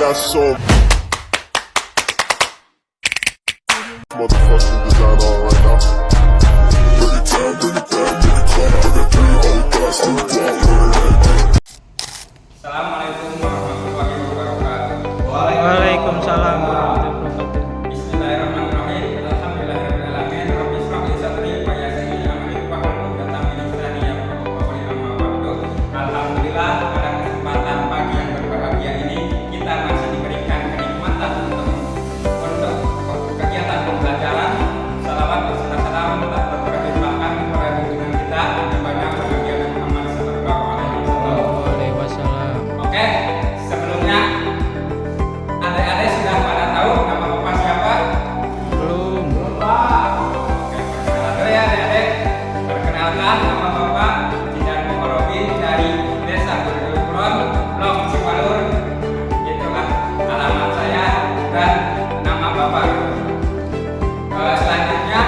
got so motherfucking design on right now. Bring it down, bring it down, bring it down. I got 3 old guys to the Assalamualaikum warahmatullahi wabarakatuh. Waalaikumsalam warahmatullahi wabarakatuh. Bismillahirrahmanirrahim. Alhamdulillahirrahmanirrahim. Rabbi shrah li sadri wa yassir li amri wahlul 'uqdatam min lisani yafqahu qawli. Amma ba'du. Alhamdulillah, pada kesempatan pagi yang berbahagia ini kita masih diberikan kenikmatan untuk kegiatan pembelajaran. Salawat beserta salam tetap tercurahkan kepada junjungan kita Nabi banyak bahagia Muhammad sallallahu alaihi wasallam. Oke, sebelumnya adik-adik sudah pada tahu nama bapak siapa? Belum. Oke, perkenalan dulu ya adik-adik. Perkenalkan, nama bapak Jidan Muharrobin dari Desa Berdul Kulon, Blok Cipalur. Itulah alamat saya dan nama bapak. Selanjutnya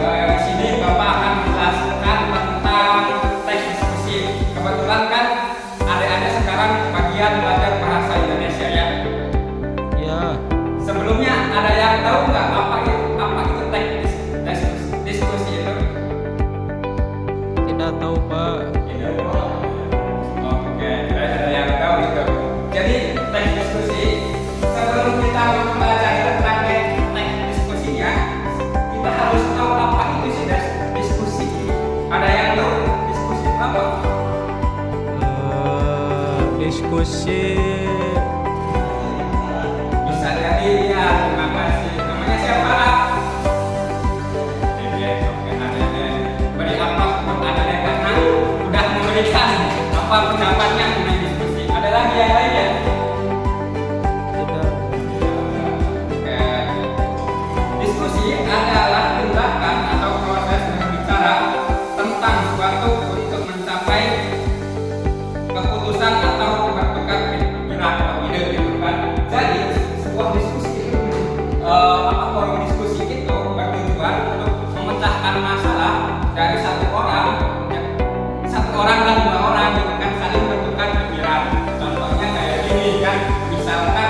di sini bapak akan menjelaskan tentang teks diskusi. Kebetulan kan adik-adik sekarang bagian belajar bahasa Indonesia ya. Ya, Sebelumnya ada yang tahu nggak apa itu teks diskusi itu? tidak tahu Pak. Tidak. Oke, ada yang tahu itu. Jadi teks diskusi, sebelum kita mempelajari tentang teks diskusinya, kita harus tahu apa itu sih diskusi. Ada yang tahu diskusi itu apa? Diskusi Bisa jadi ya, terima kasih. Namanya siapa? Oke, ada. Beri apa untuk ada karena udah memberikan apa pendapatnya mengenai diskusi. Ada lagi yang lainnya? tidak. Oke. Diskusi adalah tindakan atau proses berbicara tentang suatu untuk mencapai keputusan atau bertukar pikiran atau ide gitu kan. Jadi sebuah diskusi forum diskusi itu bertujuan untuk memecahkan masalah dari satu orang dan dua orang gitu kan, saling bertukar pikiran. Contohnya kayak gini kan, misalkan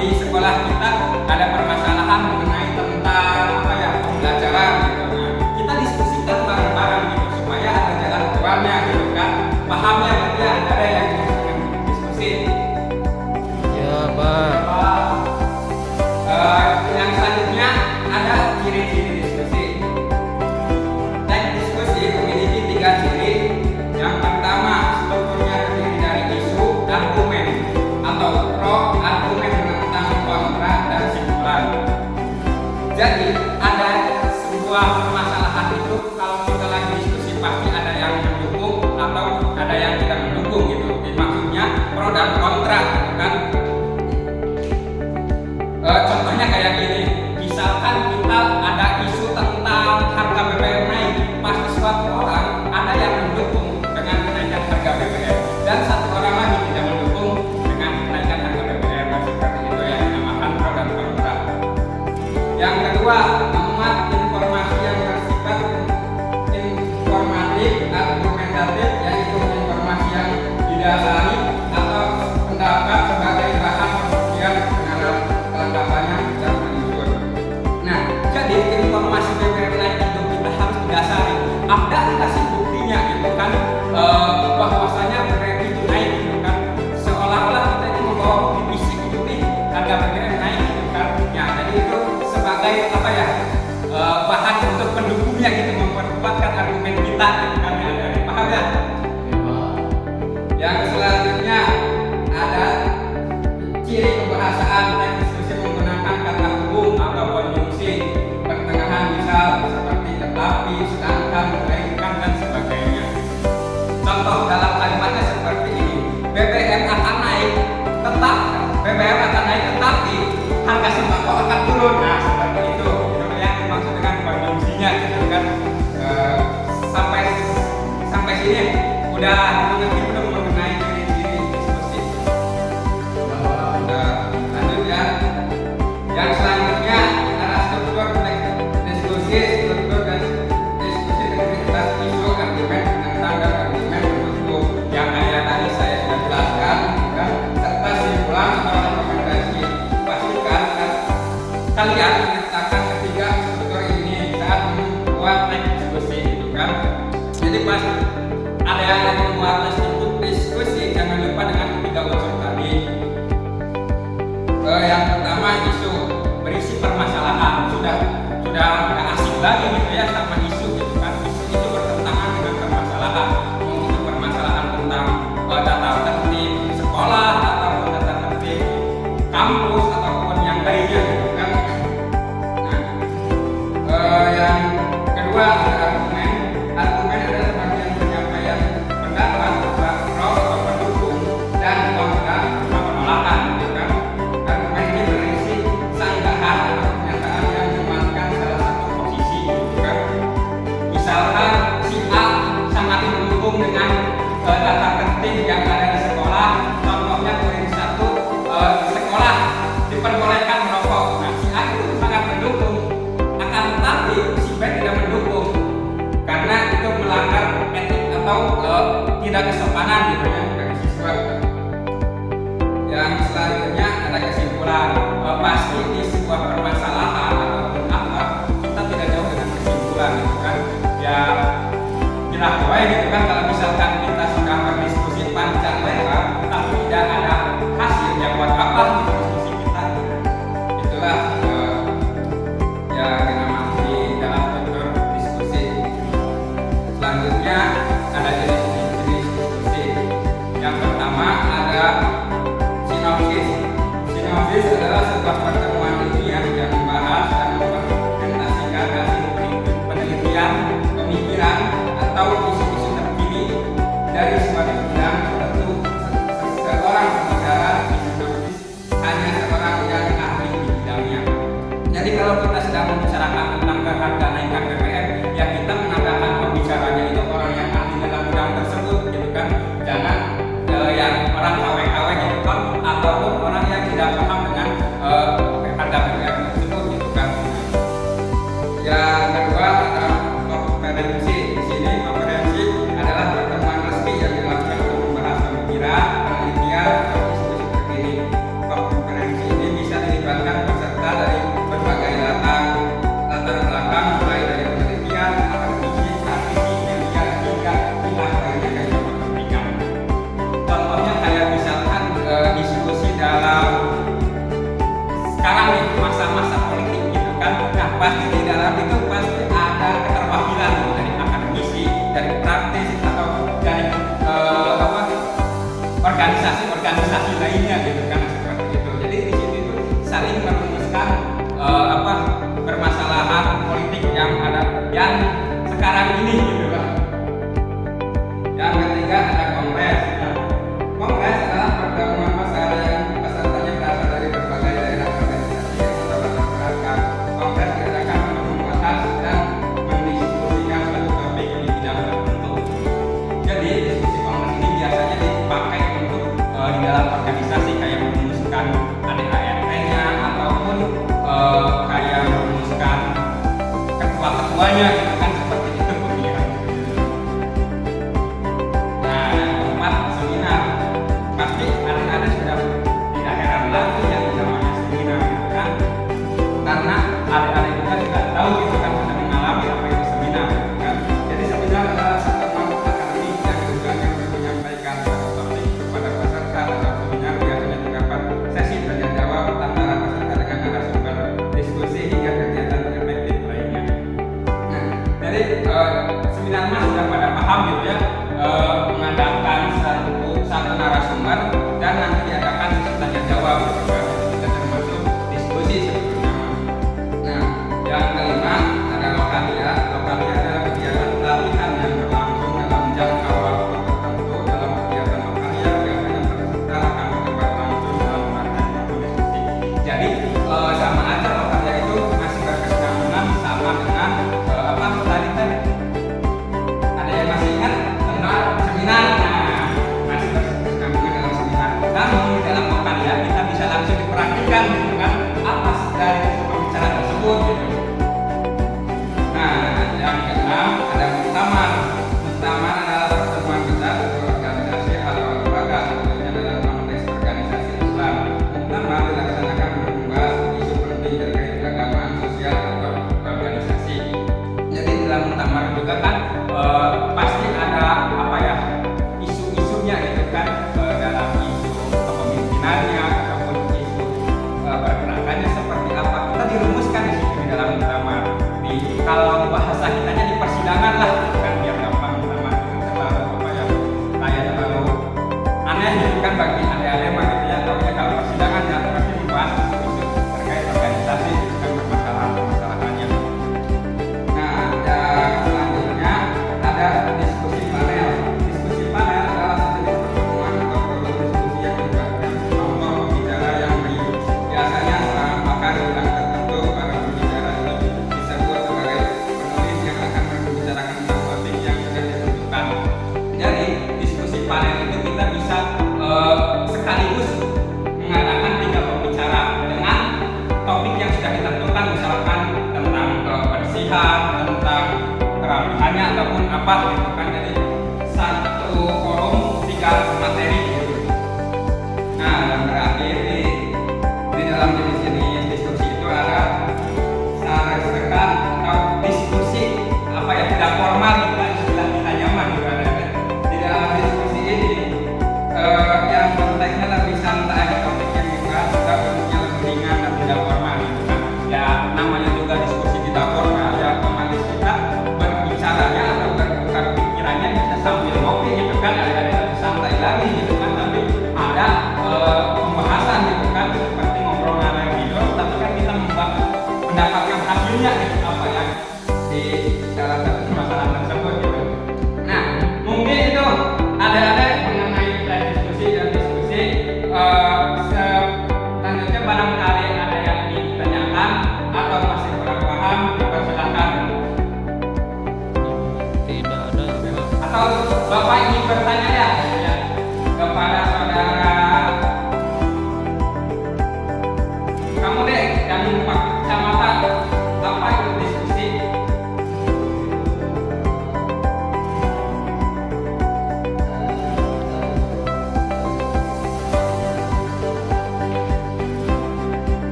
di sekolah kita ada permasalahan mengenai tentang pembelajaran gitu. Nah, kita diskusikan bareng-bareng gitu supaya ada jalan keluarnya gitu kan. Pahamnya berarti ada yang diskusi. Ya Pak. Yang selanjutnya ada ciri-ciri diskusi. Teks diskusi memiliki 3 ciri. Yang pertama, strukturnya terdiri dari isu, argumen atau pro, argumen tentang kontra dan simpulan. Jadi ada sebuah permasalahan itu kalau kita lagi diskusi pasti ada yang mendukung atau ada yang tidak mendukung gitu. Jadi maksudnya pro dan kontra gitu kan. Contohnya kayak gini, misalkan kita ada isu tentang harga BBM naik, pasti suatu orang ada yang mendukung dengan kenaikan harga BBM dan satu orang lagi tidak mendukung dengan kenaikan harga BBM. Seperti itu yang dinamakan pro dan kontra. Yang kedua, memuat informasi yang bersifat informatif, argumentatif, yaitu informasi yang didasari atau pendapat sebagai bahan pembuktian dalam kelengkapannya dan menunjukkan. Nah, jadi informasi BBM naik itu kita harus didasari. Ada nggak sih buktinya gitu kan? Bahwasanya BBM itu naik gitu kan? Seolah-olah kita ini membawa bukti fisik gitu nih harga BBM naik gitu kan? Ya, jadi itu sebagai bahan untuk pendukungnya gitu, memperkuatkan argumen kita gitu kan? Ya, paham ya? Yang selanjutnya ada ciri kebahasaan teks diskusi menggunakan kata hubung atau konjungsi pertengahan, misal seperti tetapi, sedangkan, melainkan dan sebagainya. Contoh dalam kalimatnya seperti ini, BBM akan naik tetapi harga sembako akan turun. Nah, seperti itu yang dimaksud dengan konjungsinya gitu kan. Sampai sini udah mengerti belum mengenai ciri-ciri diskusi? Lanjut ya. Yang selanjutnya adalah struktur diskusi, struktur dan diskusi tentang isu, argumen, penentang dan argumen pendukung. Yang kayak tadi saya sudah jelaskan, kan? Serta simpulan lagi gitu ya sama isu gitu kan. Isu itu bertentangan dengan permasalahan, mau itu permasalahan tentang tata tertib sekolah ataupun tata tertib kampus ataupun yang lainnya gitu kan. Nah, yang kedua ada argumen. Argumen adalah bagian penyampaian pendapat pro atau pendukung dan kontra atau penolakan gitu kan. Argumen ini berisi sanggahan atau pernyataan yang menguatkan salah satu posisi gitu kan. Misalkan si A sangat mendukung dengan tata tertib yang ada di sekolah. Contohnya poin 1, sekolah diperbolehkan merokok. Nah, si A itu sangat mendukung, akan tetapi si B tidak mendukung karena itu melanggar etik atau tidak kesopanan gitu ya bagi siswa. Yang selanjutnya ada kesimpulan. Pasti di sebuah permasalahan ataupun apa kita tidak jauh dengan kesimpulan gitu kan. Ya dilakukan gitu kan, kalau misalkan kita sudah berdiskusi panjang lebar tapi tidak ada hasil, ya buat apa gitu diskusi kita. Itulah yang dinamai dalam bentuk diskusi. Selanjutnya ada jenis-jenis diskusi. Yang pertama ada sinopsis. Sinopsis adalah sebuah pertemuan ilmiah yang membahas dan mempresentasikan hasil penelitian, pemikiran atau isu-isu terkini dari suatu bidang tertentu. Seorang pembicara di sinopsis hanya seorang yang ahli di bidangnya. Jadi kalau kita sedang membicarakan tentang harga naikkan BBM, ya kita mengatakan pembicaranya itu orang yang ahli dalam bidang tersebut gitu kan. Jangan yang orang KW-KW gitu kan, ataupun orang yang tidak paham dengan harga BBM tersebut gitu kan. Yang kedua ada konferensi. Di sini konferensi adalah pertemuan resmi yang dilakukan untuk membahas pemikiran, penelitian atau isu-isu terkini. Konferensi ini bisa dilibatkan peserta dari berbagai latar belakang, mulai dari penelitian, akademisi, praktisi, media, hingga pihak lainnya yang berkepentingan. Contohnya kayak misalkan diskusi dalam sekarang nih masa-masa politik gitu kan. Nah, pasti di dalam itu pasti ada keterwakilan gitu, dari akademisi, dari praktis atau dari organisasi lainnya gitu kan, seperti itu. Jadi di sini tuh saling merumuskan permasalahan politik yang ada yang sekarang ini gitu kan. Yang ketiga ada kongres. Nah, kongres adalah pertemuan massa yang pesertanya berasal dari berbagai daerah, organisasi atau latar belakang. Kongres diadakan untuk membahas dan mendiskusikan suatu topik di bidang tertentu. Jadi diskusi kongres ini biasanya dipakai untuk di dalam bagi adik-adik mah gitu ya, tapi kalau persidangan ya pasti membahas isu terkait organisasi dan permasalahan-permasalahannya. Nah, yang selanjutnya ada diskusi panel. Diskusi panel adalah sejenis pertemuan atau produk diskusi yang melibatkan kelompok pembicara yang baik. Biasanya seorang pakar bidang tertentu. Para pembicara ini disebut sebagai penulis yang akan membicarakan tentang topik yang sudah ditentukan. Jadi diskusi panel itu kita bisa sekaligus mengadakan 3 pembicara dengan topik yang sudah ditentukan, misalkan tentang kebersihan, tentang kerapihannya ataupun apa gitu.